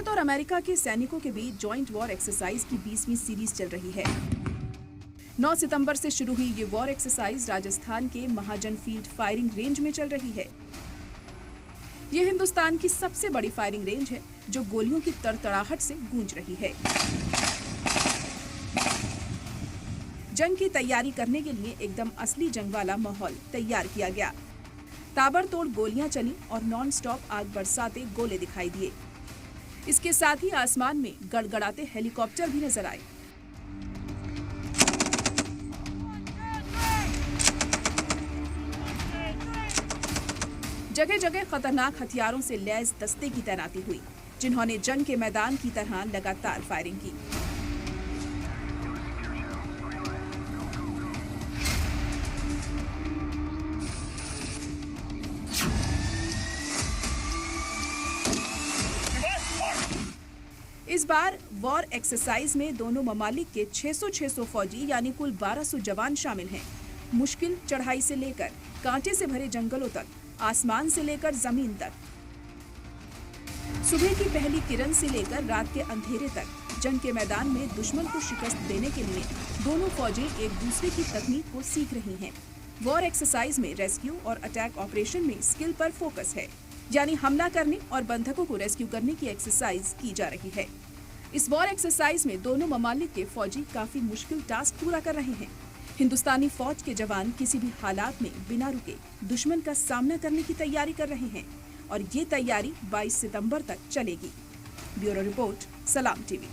भारत और अमेरिका के सैनिकों के बीच जॉइंट वॉर एक्सरसाइज की 20वीं सीरीज चल रही है। 9 सितंबर से शुरू हुई ये वॉर एक्सरसाइज राजस्थान के महाजन फील्ड फायरिंग रेंज में चल रही है। ये हिंदुस्तान की सबसे बड़ी फायरिंग रेंज है जो गोलियों की तड़तड़ाहट से गूंज रही है। जंग की तैयारी करने के लिए एकदम असली जंग वाला माहौल तैयार किया गया। ताबड़तोड़ गोलियां चली और नॉन स्टॉप आग बरसाते गोले दिखाई दिए। इसके साथ ही आसमान में गड़गड़ाते हेलीकॉप्टर भी नजर आए। जगह जगह खतरनाक हथियारों से लैस दस्ते की तैनाती हुई, जिन्होंने जंग के मैदान की तरह लगातार फायरिंग की। इस बार वॉर एक्सरसाइज में दोनों ममालिक के 600 फौजी यानी कुल 1200 जवान शामिल हैं। मुश्किल चढ़ाई से लेकर कांटे से भरे जंगलों तक, आसमान से लेकर जमीन तक, सुबह की पहली किरण से लेकर रात के अंधेरे तक जंग के मैदान में दुश्मन को शिकस्त देने के लिए दोनों फौजें एक दूसरे की तकनीक को सीख रही हैं। वॉर एक्सरसाइज में रेस्क्यू और अटैक ऑपरेशन में स्किल पर फोकस है, यानी हमला करने और बंधकों को रेस्क्यू करने की एक्सरसाइज की जा रही है। इस वॉर एक्सरसाइज में दोनों ममालिक के फौजी काफी मुश्किल टास्क पूरा कर रहे हैं। हिंदुस्तानी फौज के जवान किसी भी हालात में बिना रुके दुश्मन का सामना करने की तैयारी कर रहे हैं और ये तैयारी 22 सितंबर तक चलेगी। ब्यूरो रिपोर्ट, सलाम टीवी।